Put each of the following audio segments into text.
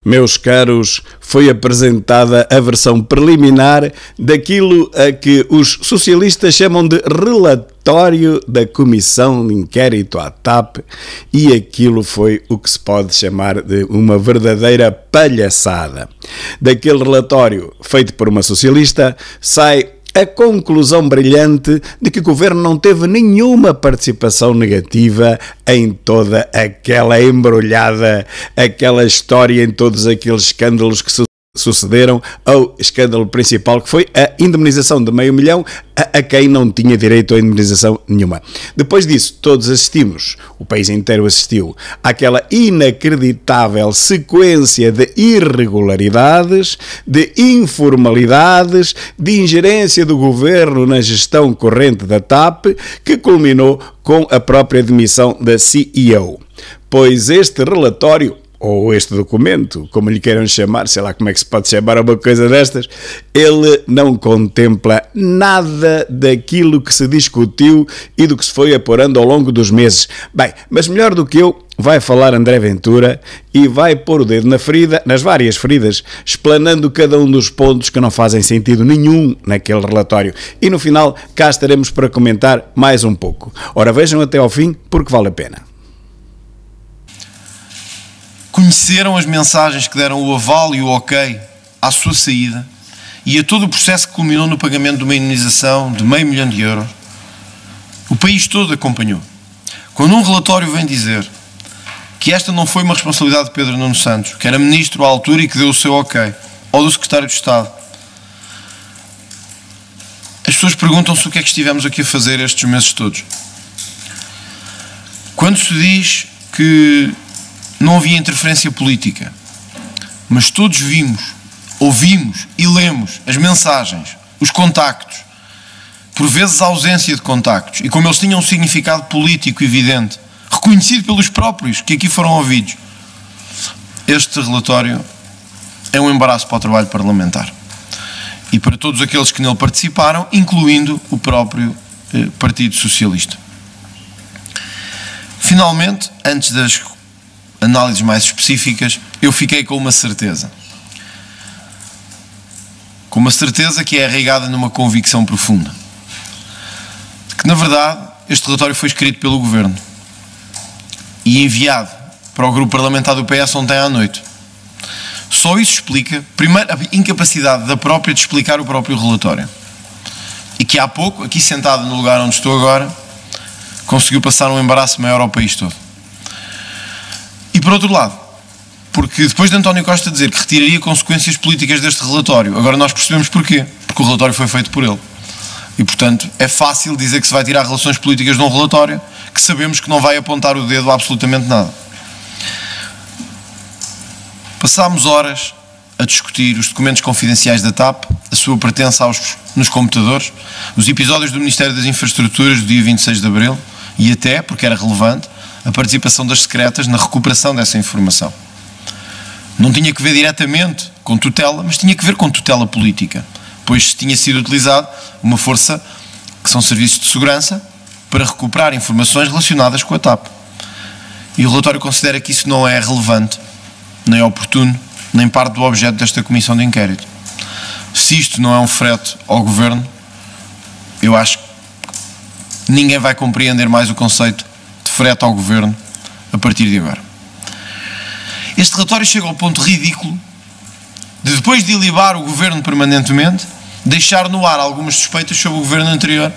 Meus caros, foi apresentada a versão preliminar daquilo a que os socialistas chamam de relatório da Comissão de Inquérito à TAP, e aquilo foi o que se pode chamar de uma verdadeira palhaçada. Daquele relatório, feito por uma socialista, sai a conclusão brilhante de que o governo não teve nenhuma participação negativa em toda aquela embrulhada, aquela história, em todos aqueles escândalos que sucederam ao escândalo principal, que foi a indemnização de $500 mil a quem não tinha direito a indemnização nenhuma. Depois disso, todos assistimos, o país inteiro assistiu, àquela inacreditável sequência de irregularidades, de informalidades, de ingerência do governo na gestão corrente da TAP, que culminou com a própria demissão da CEO. Pois este relatório, ou este documento, como lhe queiram chamar, sei lá como é que se pode chamar uma coisa destas, ele não contempla nada daquilo que se discutiu e do que se foi apurando ao longo dos meses. Bem, mas melhor do que eu, vai falar André Ventura e vai pôr o dedo na ferida, nas várias feridas, explanando cada um dos pontos que não fazem sentido nenhum naquele relatório. E no final, cá estaremos para comentar mais um pouco. Ora, vejam até ao fim, porque vale a pena. Conheceram as mensagens que deram o aval e o ok à sua saída e a todo o processo que culminou no pagamento de uma indemnização de €500 mil. O país todo acompanhou. Quando um relatório vem dizer que esta não foi uma responsabilidade de Pedro Nuno Santos, que era ministro à altura e que deu o seu ok, ou do secretário de Estado, as pessoas perguntam-se o que é que estivemos aqui a fazer estes meses todos. Quando se diz que não havia interferência política, mas todos vimos, ouvimos e lemos as mensagens, os contactos, por vezes a ausência de contactos, e como eles tinham um significado político evidente, reconhecido pelos próprios que aqui foram ouvidos, este relatório é um embaraço para o trabalho parlamentar e para todos aqueles que nele participaram, incluindo o próprio Partido Socialista. Finalmente, antes das análises mais específicas, eu fiquei com uma certeza. Com uma certeza que é arraigada numa convicção profunda. Que, na verdade, este relatório foi escrito pelo Governo e enviado para o grupo parlamentar do PS ontem à noite. Só isso explica, primeiro, a incapacidade da própria de explicar o próprio relatório. E que há pouco, aqui sentado no lugar onde estou agora, conseguiu passar um embaraço maior ao país todo. E por outro lado, porque depois de António Costa dizer que retiraria consequências políticas deste relatório, agora nós percebemos porquê. Porque o relatório foi feito por ele. E, portanto, é fácil dizer que se vai tirar relações políticas de um relatório que sabemos que não vai apontar o dedo a absolutamente nada. Passámos horas a discutir os documentos confidenciais da TAP, a sua pertença nos computadores, os episódios do Ministério das Infraestruturas do dia 26 de Abril e até, porque era relevante, a participação das secretas na recuperação dessa informação. Não tinha que ver diretamente com tutela, mas tinha que ver com tutela política, pois tinha sido utilizado uma força que são serviços de segurança para recuperar informações relacionadas com a TAP. E o relatório considera que isso não é relevante, nem oportuno, nem parte do objeto desta comissão de inquérito. Se isto não é um frete ao Governo, eu acho que ninguém vai compreender mais o conceito frete ao Governo a partir de agora. Este relatório chega ao ponto ridículo de, depois de ilibar o Governo permanentemente, deixar no ar algumas suspeitas sobre o Governo anterior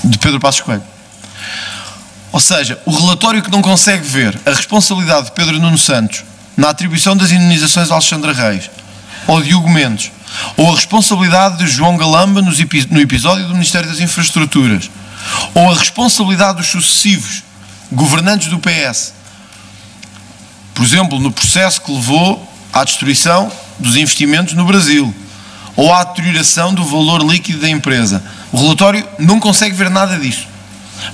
de Pedro Passos Coelho. Ou seja, o relatório que não consegue ver a responsabilidade de Pedro Nuno Santos na atribuição das indemnizações a Alexandre Reis ou de Hugo Mendes, ou a responsabilidade de João Galamba no episódio do Ministério das Infraestruturas, ou a responsabilidade dos sucessivos governantes do PS, por exemplo, no processo que levou à destruição dos investimentos no Brasil, ou à deterioração do valor líquido da empresa. O relatório não consegue ver nada disso,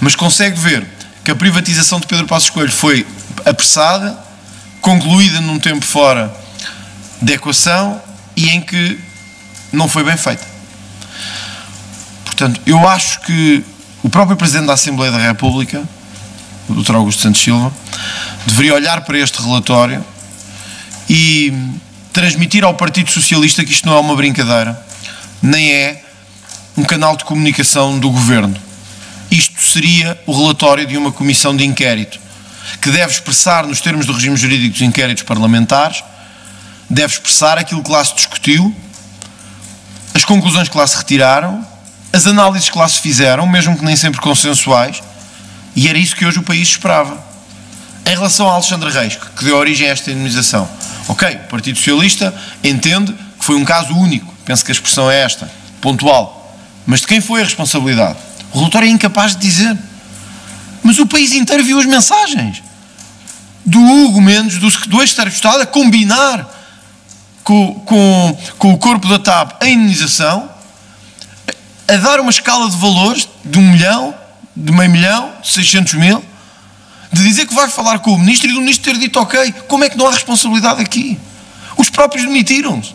mas consegue ver que a privatização de Pedro Passos Coelho foi apressada, concluída num tempo fora de equação e em que não foi bem feita. Portanto, eu acho que o próprio Presidente da Assembleia da República, o Dr. Augusto Santos Silva, deveria olhar para este relatório e e transmitir ao Partido Socialista que isto não é uma brincadeira, nem é um canal de comunicação do Governo. Isto seria o relatório de uma comissão de inquérito, que deve expressar, nos termos do regime jurídico dos inquéritos parlamentares, deve expressar aquilo que lá se discutiu, as conclusões que lá se retiraram, as análises que lá se fizeram, mesmo que nem sempre consensuais, e era isso que hoje o país esperava. Em relação a Alexandre Reis, que deu origem a esta indemnização, ok, o Partido Socialista entende que foi um caso único, penso que a expressão é esta, pontual, mas de quem foi a responsabilidade? O relatório é incapaz de dizer. Mas o país inteiro viu as mensagens do Hugo Mendes, do ex-secretário de Estado, a combinar com o corpo da TAP a indemnização, a dar uma escala de valores de 1 milhão, de meio milhão, de 600 mil, de dizer que vai falar com o ministro e do ministro ter dito ok. Como é que não há responsabilidade aqui? Os próprios demitiram-se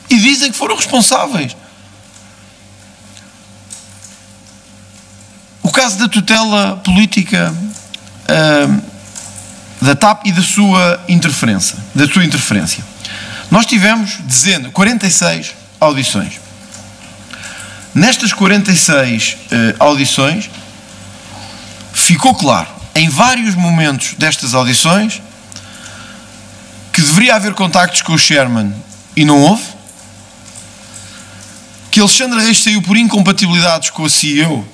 e dizem que foram responsáveis. O caso da tutela política da TAP e da sua interferência. Nós tivemos 46 audições. Nestas 46 audições, ficou claro, em vários momentos destas audições, que deveria haver contactos com o Sherman e não houve, que Alexandre Reis saiu por incompatibilidades com a CEO,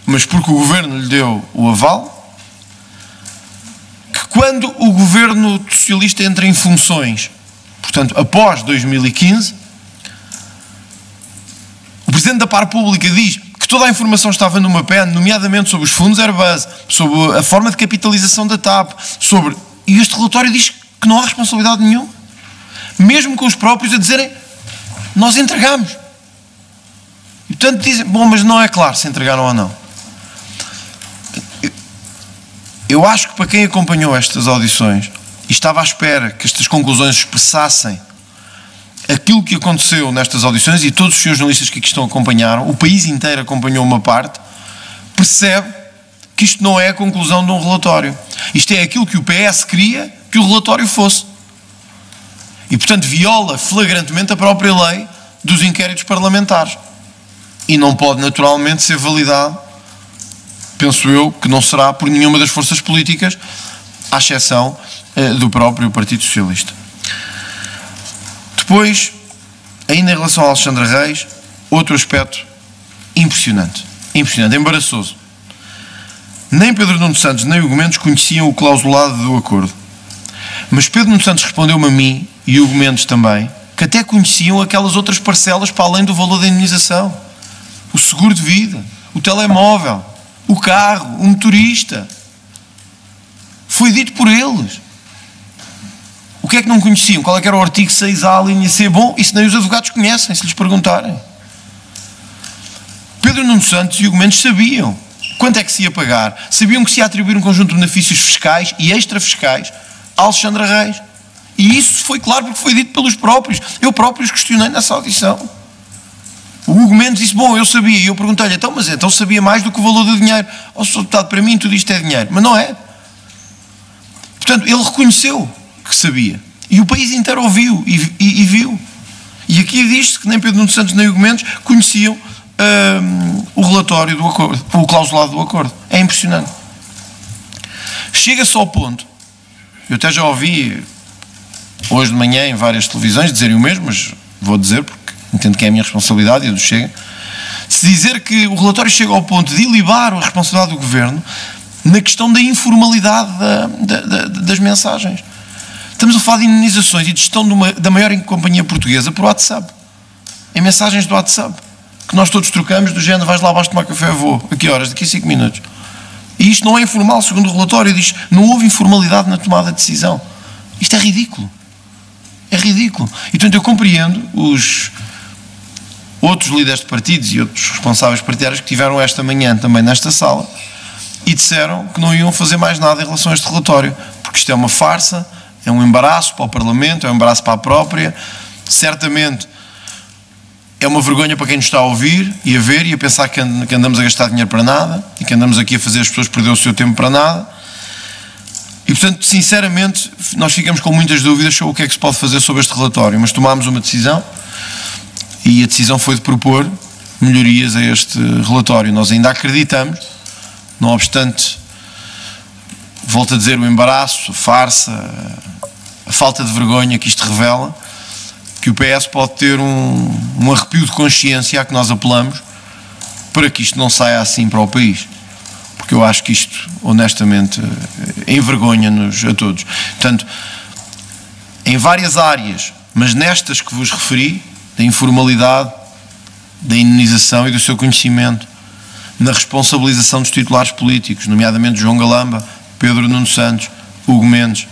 mas porque o Governo lhe deu o aval, que quando o Governo Socialista entra em funções, portanto, após 2015, o Presidente da Par Pública diz que toda a informação estava numa PEN, nomeadamente sobre os fundos Airbus, sobre a forma de capitalização da TAP, e este relatório diz que não há responsabilidade nenhuma, mesmo com os próprios a dizerem nós entregamos. E portanto dizem, bom, mas não é claro se entregaram ou não. Eu acho que para quem acompanhou estas audições e estava à espera que estas conclusões expressassem aquilo que aconteceu nestas audições, e todos os senhores jornalistas que aqui estão acompanharam, o país inteiro acompanhou uma parte, percebe que isto não é a conclusão de um relatório. Isto é aquilo que o PS queria que o relatório fosse. E, portanto, viola flagrantemente a própria lei dos inquéritos parlamentares. E não pode, naturalmente, ser validado, penso eu, que não será por nenhuma das forças políticas, à exceção do próprio Partido Socialista. Depois, ainda em relação a Alexandre Reis, outro aspecto impressionante, embaraçoso. Nem Pedro Nuno Santos nem Hugo Mendes conheciam o clausulado do acordo. Mas Pedro Nuno Santos respondeu-me a mim, e Hugo Mendes também, que até conheciam aquelas outras parcelas para além do valor da indemnização. O seguro de vida, o telemóvel, o carro, o motorista. Foi dito por eles. O que é que não conheciam? Qual é que era o artigo 6A, linha C? Bom, isso nem os advogados conhecem, se lhes perguntarem. Pedro Nuno Santos e Hugo Mendes sabiam quanto é que se ia pagar. Sabiam que se ia atribuir um conjunto de benefícios fiscais e extrafiscais a Alexandre Reis. E isso foi claro porque foi dito pelos próprios. Eu próprio os questionei nessa audição. O Hugo Mendes disse, bom, eu sabia. E eu perguntei-lhe, então sabia mais do que o valor do dinheiro. Ó, Sr. Deputado, para mim tudo isto é dinheiro. Mas não é. Portanto, ele reconheceu que sabia. E o país inteiro ouviu e viu. E aqui diz-se que nem Pedro Nuno Santos nem Hugo Mendes conheciam o relatório do acordo, o clausulado do acordo. É impressionante. Chega-se ao ponto, eu até já ouvi hoje de manhã em várias televisões dizerem o mesmo, mas vou dizer porque entendo que é a minha responsabilidade e a do Chega, de se dizer que o relatório chega ao ponto de ilibar a responsabilidade do Governo na questão da informalidade das mensagens. Estamos a falar de indemnizações e de gestão da maior companhia portuguesa por WhatsApp. Em mensagens do WhatsApp. Que nós todos trocamos do género, vais lá abaixo tomar café, vou. A que horas? Daqui a 5 minutos. E isto não é informal, segundo o relatório, diz não houve informalidade na tomada de decisão. Isto é ridículo. É ridículo. E, portanto, eu compreendo os outros líderes de partidos e outros responsáveis partidários que tiveram esta manhã também nesta sala e disseram que não iam fazer mais nada em relação a este relatório, porque isto é uma farsa, é um embaraço para o Parlamento, é um embaraço para a própria, certamente é uma vergonha para quem nos está a ouvir e a ver e a pensar que andamos a gastar dinheiro para nada e que andamos aqui a fazer as pessoas perder o seu tempo para nada. E, portanto, sinceramente, nós ficamos com muitas dúvidas sobre o que é que se pode fazer sobre este relatório, mas tomámos uma decisão e a decisão foi de propor melhorias a este relatório. Nós ainda acreditamos, não obstante, volto a dizer, o embaraço, a farsa, a falta de vergonha que isto revela, que o PS pode ter um arrepio de consciência a que nós apelamos para que isto não saia assim para o país. Porque eu acho que isto, honestamente, envergonha-nos a todos. Portanto, em várias áreas, mas nestas que vos referi, da informalidade, da indenização e do seu conhecimento, na responsabilização dos titulares políticos, nomeadamente João Galamba, Pedro Nuno Santos, Hugo Mendes,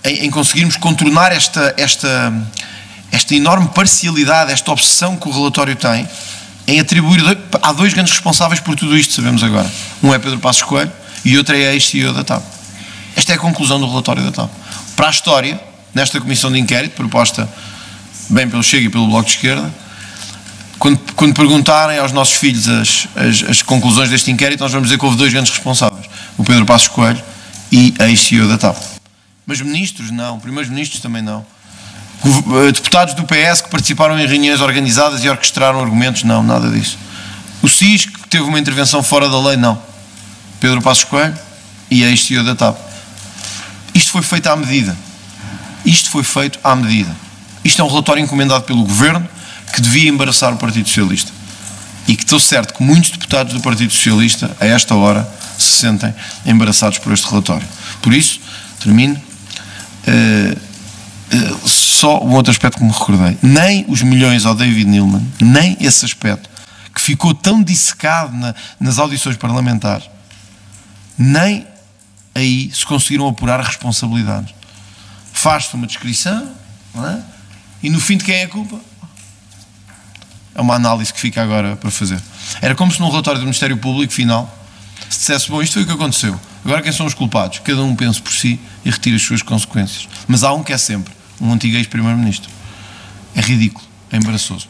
em conseguirmos contornar esta enorme parcialidade, esta obsessão que o relatório tem, em atribuir, há dois grandes responsáveis por tudo isto, sabemos agora. Um é Pedro Passos Coelho e outro é a ex-CEO da TAP. Esta é a conclusão do relatório da TAP. Para a história, nesta comissão de inquérito, proposta bem pelo Chega e pelo Bloco de Esquerda, quando perguntarem aos nossos filhos as conclusões deste inquérito, nós vamos dizer que houve dois grandes responsáveis, o Pedro Passos Coelho e a ex-CEO da TAP. Mas ministros, não. Primeiros ministros também não. Deputados do PS que participaram em reuniões organizadas e orquestraram argumentos, não, nada disso. O SIS, que teve uma intervenção fora da lei, não. Pedro Passos Coelho e a ex-CEO da TAP. Isto foi feito à medida. Isto foi feito à medida. Isto é um relatório encomendado pelo Governo que devia embaraçar o Partido Socialista. E que estou certo que muitos deputados do Partido Socialista, a esta hora, se sentem embaraçados por este relatório. Por isso, termino. Só um outro aspecto que me recordei. Nem os milhões ao David Neeleman, nem esse aspecto, que ficou tão dissecado nas audições parlamentares, nem aí se conseguiram apurar responsabilidades. Faz-se uma descrição, não é? E no fim de quem é a culpa? É uma análise que fica agora para fazer. Era como se num relatório do Ministério Público final se dissesse, bom, isto foi o que aconteceu, agora quem são os culpados? Cada um pense por si e retire as suas consequências. Mas há um que é sempre um antigo ex-primeiro-ministro. É ridículo, é embaraçoso.